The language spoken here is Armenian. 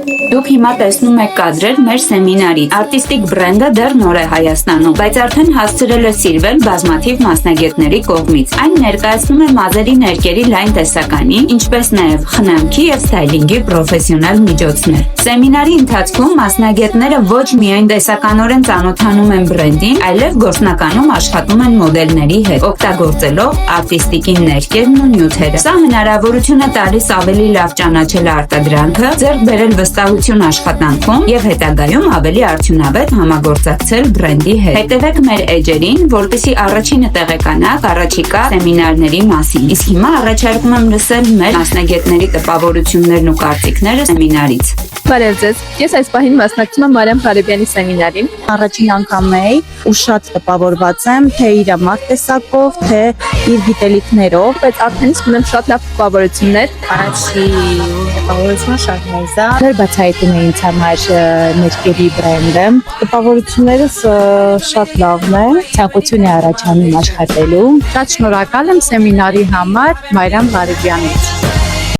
Դուք հիմա տեսնում եք կադրեր մեր սեմինարից։ Արտիստիկ բրենդը դեռ նոր է Հայաստանում, բայց արդեն հասցրել է սիրվել բազմաթիվ մասնագետների կողմից։ Այն ներկայացնում է մազերի ներկերի լայն տեսականի, ինչպես նաև խնամքի և սթայլինգի պրոֆեսիոնալ միջոցներ։ Սեմինարի ընթացքում մասնագետները ոչ միայն տեսականորեն ծանոթանում են բրենդին, այլև գործնականում աշխատում են մոդելների հետ, օգտագործելով արտիստիկի ներկերն ու նյութերը։ Սա հնարավորություն է տալիս ավելի լավ ճանաչել արտադրանքը, ձեռք բերել վստահություն աշխատանքում և հետագայում ավելի արդյունավետ համագործակցել բրենդի հետ։ Հետևեք մեր էջերին, որպեսզի առաջինը տեղեկանաք առաջիկա սեմինարների մասին։ Իսկ հիմա առաջարկում եմ լսել մեր մասնագետների տպավորություններն ու կարծիքները սեմինարից։ Բարև ձեզ, ես այս պահին մասնակցում եմ Մարիամ Ղարեբյանի սեմինարին։ Առաջին անգամ էի ու շատ տպավորված եմ թե իր մատ տեսակով, թե իր գիտելիքներով, բայց արդեն իսկ ունեմ շատ լավ տպավորություններ։ Առաջի տպավորությունը շատ մեծ է։ Դեռ բացահայտում է ինձ համար ներկերի բրենդը։ Տպավորություններս շատ լավն է, ցանկություն է առաջանում աշխատելու։ Շատ շնորհակալ եմ սեմինարի համար Մարիամ Ղարեբյանից։